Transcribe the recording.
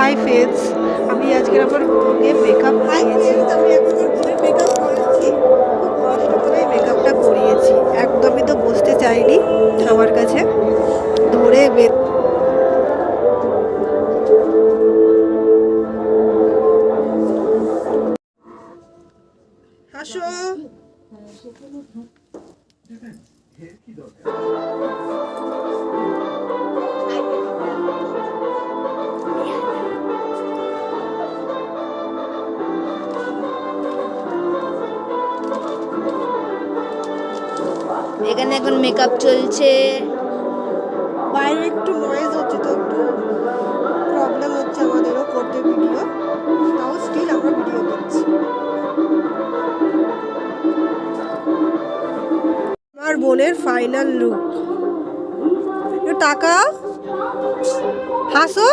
Hi friends, আমি আজকে আমার বোনকে মেকআপ করিয়েছি। আমি এখন আমার বোনের মেকআপ করাচ্ছি, খুব কষ্ট করে মেকআপটা করিয়েছি। একদমই তো বসতে চাইনি আমার কাছে, ধরে হাসো। এখানে এখন মেকআপ চলছে। বাইরে একটু নয়েজ হচ্ছে, তো একটু প্রবলেম হচ্ছে আমাদেরও করতে ভিডিও, তাও স্টিল আমরা ভিডিও করছি। আমার বোনের ফাইনাল লুক, একটু টাকা হাসো।